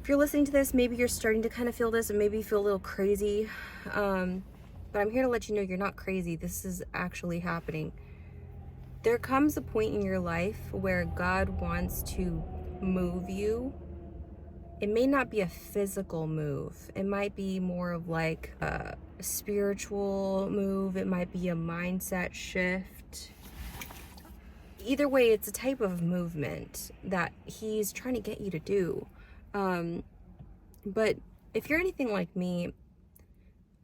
If you're listening to this, maybe you're starting to kind of feel this, and maybe you feel a little crazy. But I'm here to let you know you're not crazy. This is actually happening. There comes a point in your life where God wants to move you. It may not be a physical move. It might be more of like a spiritual move. It might be a mindset shift. Either way, it's a type of movement that he's trying to get you to do. But if you're anything like me,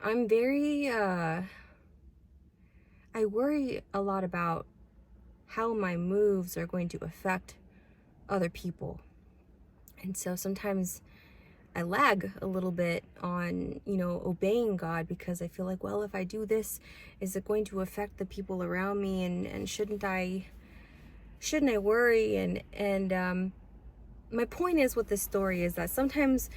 I'm very, I worry a lot about how my moves are going to affect other people. And so sometimes I lag a little bit on, obeying God, because I feel like, well, if I do this, is it going to affect the people around me? And shouldn't I worry? And my point is with this story is that sometimes,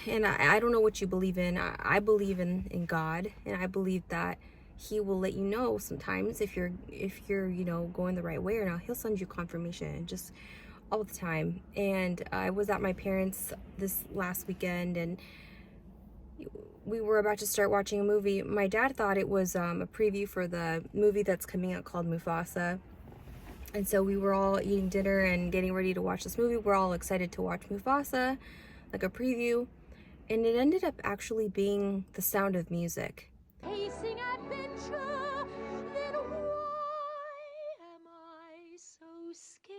and I don't know what you believe in. I believe in God, and I believe that he will let you know sometimes if you're going the right way or not. He'll send you confirmation just all the time. And I was at my parents' this last weekend, and we were about to start watching a movie. My dad thought it was a preview for the movie that's coming out called Mufasa. And so we were all eating dinner and getting ready to watch this movie. We're all excited to watch Mufasa, like a preview. And it ended up actually being The Sound of Music. Pacing adventure, then why am I so scared?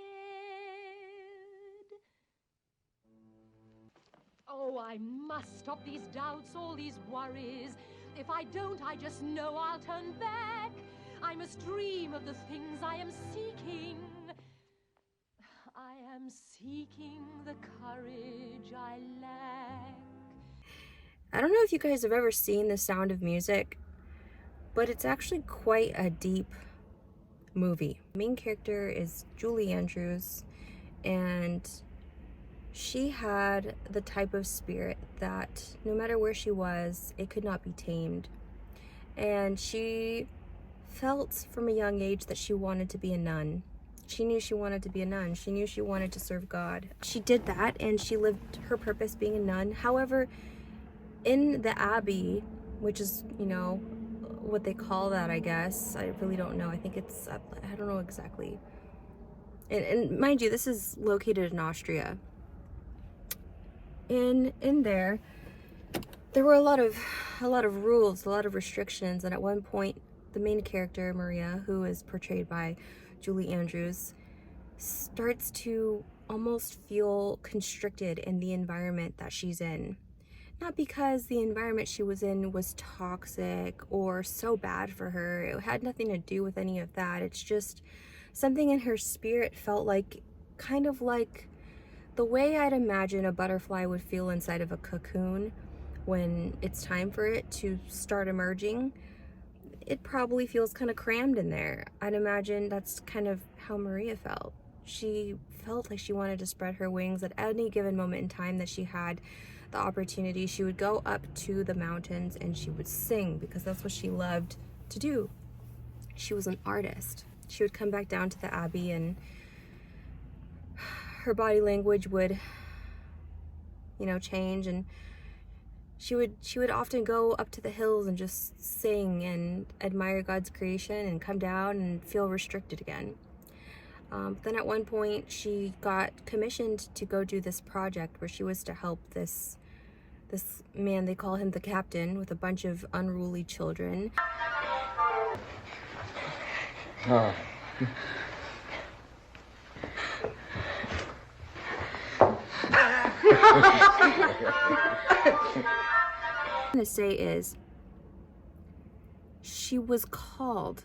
Oh, I must stop these doubts, all these worries. If I don't, I just know I'll turn back. I must dream of the things I am seeking. I am seeking the courage I lack. I don't know if you guys have ever seen The Sound of Music, but it's actually quite a deep movie. The main character is Julie Andrews, and she had the type of spirit that no matter where she was, it could not be tamed. And she felt from a young age that she wanted to be a nun. She knew she wanted to be a nun. She knew she wanted to serve God. She did that, and she lived her purpose being a nun. However, in the Abbey, which is, what they call that, I guess. I really don't know. I think it's, I don't know exactly. And mind you, this is located in Austria. In there were a lot of rules, a lot of restrictions. And at one point, the main character, Maria, who is portrayed by Julie Andrews, starts to almost feel constricted in the environment that she's in. Not because the environment she was in was toxic or so bad for her. It had nothing to do with any of that. It's just something in her spirit felt like, kind of like the way I'd imagine a butterfly would feel inside of a cocoon when it's time for it to start emerging. It probably feels kind of crammed in there. I'd imagine that's kind of how Maria felt. She felt like she wanted to spread her wings at any given moment in time that she had the opportunity. She would go up to the mountains and she would sing, because that's what she loved to do. She was an artist. She would come back down to the Abbey, and her body language would, change, and she would often go up to the hills and just sing and admire God's creation, and come down and feel restricted again. Then at one point she got commissioned to go do this project where she was to help this man, they call him the captain, with a bunch of unruly children. Oh. What I'm going to say is, she was called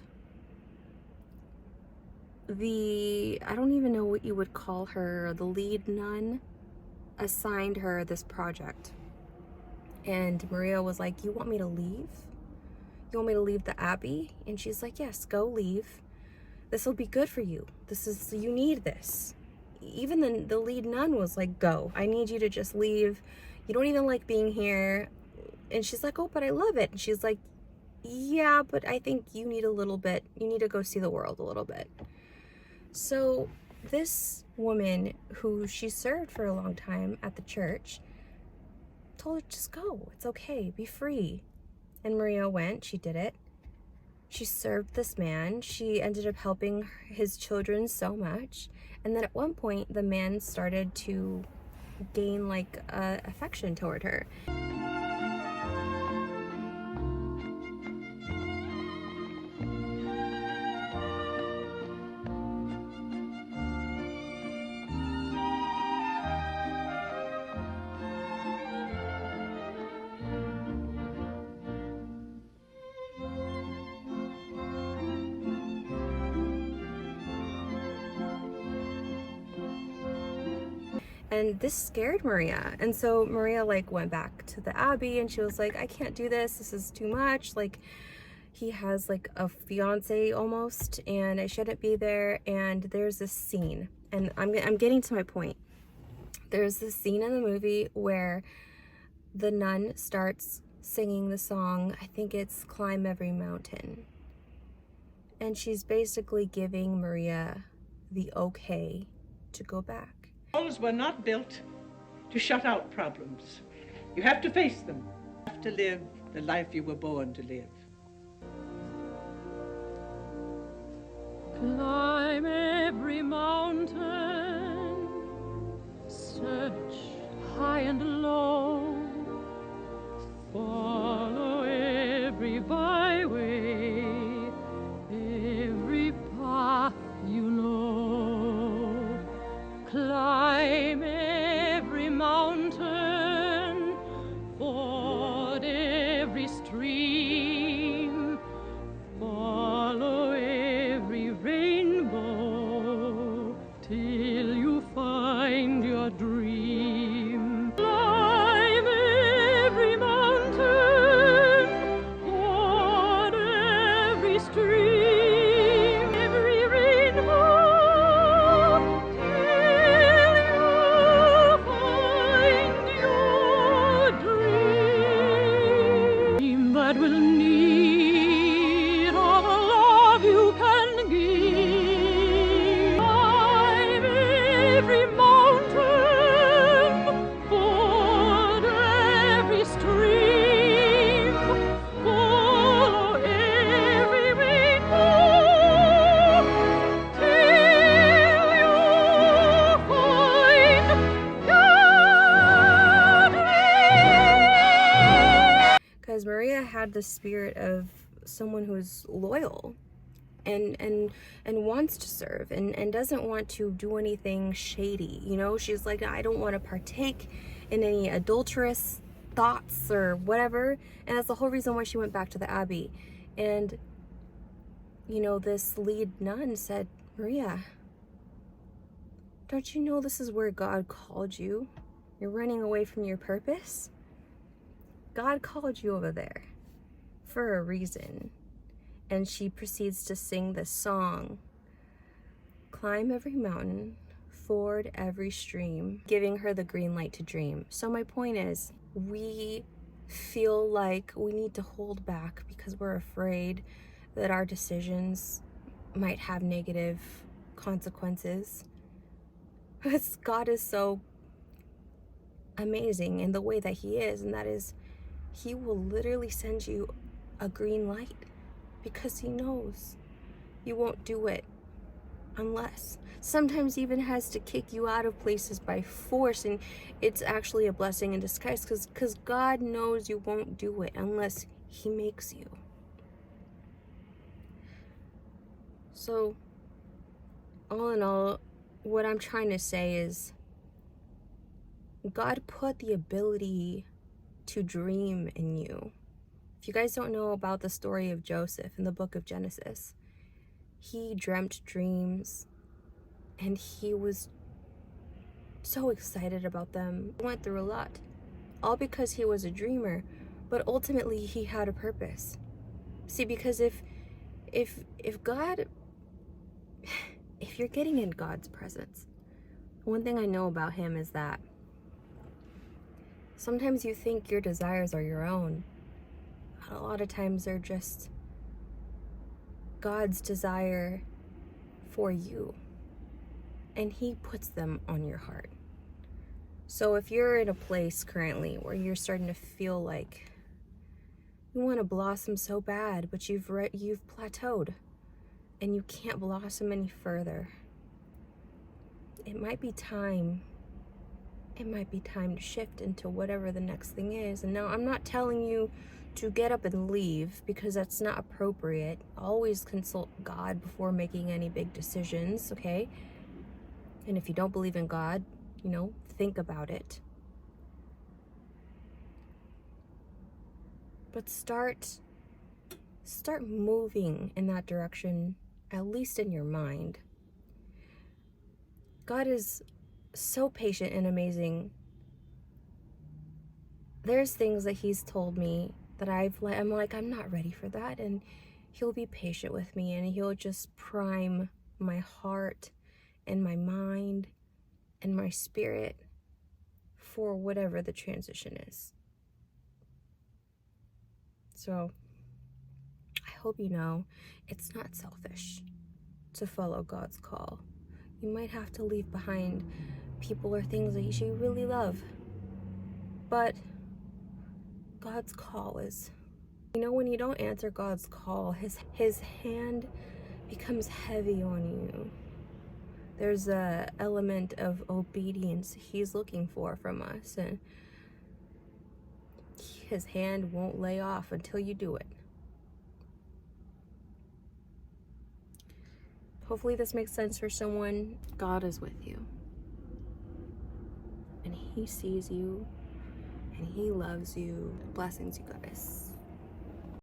I don't even know what you would call her, the lead nun assigned her this project. And Maria was like, you want me to leave? You want me to leave the Abbey? And she's like, yes, go leave. This will be good for you. You need this. Even the lead nun was like, go. I need you to just leave. You don't even like being here. And she's like, oh, but I love it. And she's like, yeah, but I think you need a little bit. You need to go see the world a little bit. So this woman who she served for a long time at the church told her, just go, it's okay, be free. And Maria went, she did it. She served this man. She ended up helping his children so much. And then at one point, the man started to gain like affection toward her. And this scared Maria. And so Maria like went back to the Abbey and she was like, I can't do this. This is too much. Like, he has like a fiance almost, and I shouldn't be there. And there's this scene, and I'm getting to my point. There's this scene in the movie where the nun starts singing the song, I think it's Climb Every Mountain. And she's basically giving Maria the okay to go back. Walls were not built to shut out problems. You have to face them. You have to live the life you were born to live. Climb every mountain, search high and low, follow every byway, every path you know. Climb every mountain, ford every stream, follow every rainbow till you find your dream. Climb every mountain, ford every stream, every rainbow till you find your dream. That will need all the love you can give. Climb every mountain, ford every stream, follow every rainbow till you find your dream. Because Maria had the spirit of someone who's loyal and wants to serve and doesn't want to do anything shady. You know, she's like, I don't want to partake in any adulterous thoughts or whatever. And that's the whole reason why she went back to the Abbey. And, you know, this lead nun said, Maria, don't you know this is where God called you? You're running away from your purpose. God called you over there for a reason. And she proceeds to sing this song, Climb every mountain, ford every stream, giving her the green light to dream. So my point is, we feel like we need to hold back because we're afraid that our decisions might have negative consequences. But God is so amazing in the way that he is, and that is, he will literally send you a green light because he knows you won't do it unless. Sometimes even has to kick you out of places by force, and it's actually a blessing in disguise because God knows you won't do it unless he makes you. So all in all, what I'm trying to say is God put the ability to dream in you. If you guys don't know about the story of Joseph in the book of Genesis, he dreamt dreams and he was so excited about them. He went through a lot, all because he was a dreamer, but ultimately he had a purpose. See, because if God, if you're getting in God's presence, one thing I know about him is that sometimes you think your desires are your own. A lot of times they're just God's desire for you. and He puts them on your heart. So if you're in a place currently where you're starting to feel like you want to blossom so bad, but you've plateaued and you can't blossom any further, it might be time to shift into whatever the next thing is. And now I'm not telling you to get up and leave, because that's not appropriate. Always consult God before making any big decisions, okay? And if you don't believe in God, think about it. But start moving in that direction, at least in your mind. God is so patient and amazing. There's things that He's told me that I'm like, I'm not ready for that, and He'll be patient with me, and He'll just prime my heart and my mind and my spirit for whatever the transition is. So I hope you know it's not selfish to follow God's call. You might have to leave behind people or things that you really love, but God's call is, when you don't answer God's call, his hand becomes heavy on you. There's a element of obedience He's looking for from us, and His hand won't lay off until you do it. Hopefully this makes sense for someone. God is with you, and He sees you, and He loves you. Blessings, you guys.